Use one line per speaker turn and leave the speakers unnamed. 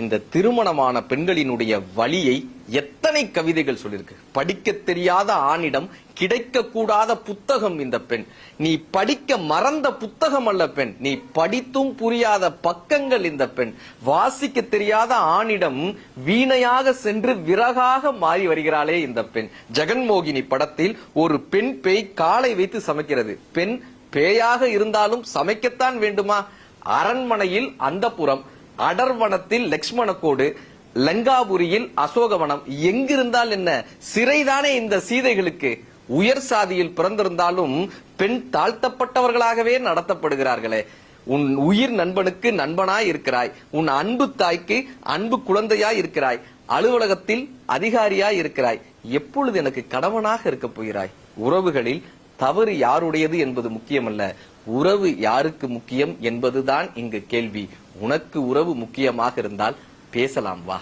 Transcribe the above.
இந்த திருமணமான பெண்களினுடைய வலியை எத்தனை கவிதைகள் சொல்லிருக்கு. படிக்க தெரியாத ஆணிடம் கிடைக்க கூடாத புத்தகம் இந்த பெண். நீ படிக்க மறந்த புத்தகம் அல்ல பெண், நீ படித்தும் புரியாத பக்கங்கள் இந்த பெண். வாசிக்க தெரியாத ஆணிடம் வீணையாக சென்று விறகாக மாறி வருகிறாளே இந்த பெண். ஜெகன்மோகினி படத்தில் ஒரு பெண் பேய் காலை வைத்து சமைக்கிறது. பெண் பேயாக இருந்தாலும் சமைக்கத்தான் வேண்டுமா? அரண்மனையில் அந்தப்புறம், அடர்வனத்தில் லட்சுமணக்கோடு, லங்காபுரியில் அசோகவனம், எங்கிருந்தால் என்ன, சிறைதானே இந்த சீதைகளுக்கு. உயர் சாதியில் பிறந்திருந்தாலும் பெண் தாழ்த்தப்பட்டவர்களாகவே நடத்தப்படுகிறார்களே. உன் உயிர் நண்பனுக்கு நண்பனாய் இருக்கிறாய், உன் அன்பு தாய்க்கு அன்பு குழந்தையாய் இருக்கிறாய், அலுவலகத்தில் அதிகாரியாய் இருக்கிறாய், எப்பொழுது எனக்கு கணவனாக இருக்க போகிறாய்? உறவுகளில் தவறு யாருடையது என்பது முக்கியமல்ல, உறவு யாருக்கு முக்கியம் என்பதுதான் இங்கு கேள்வி. உனக்கு உறவு முக்கியமாக இருந்தால் பேசலாம், வா.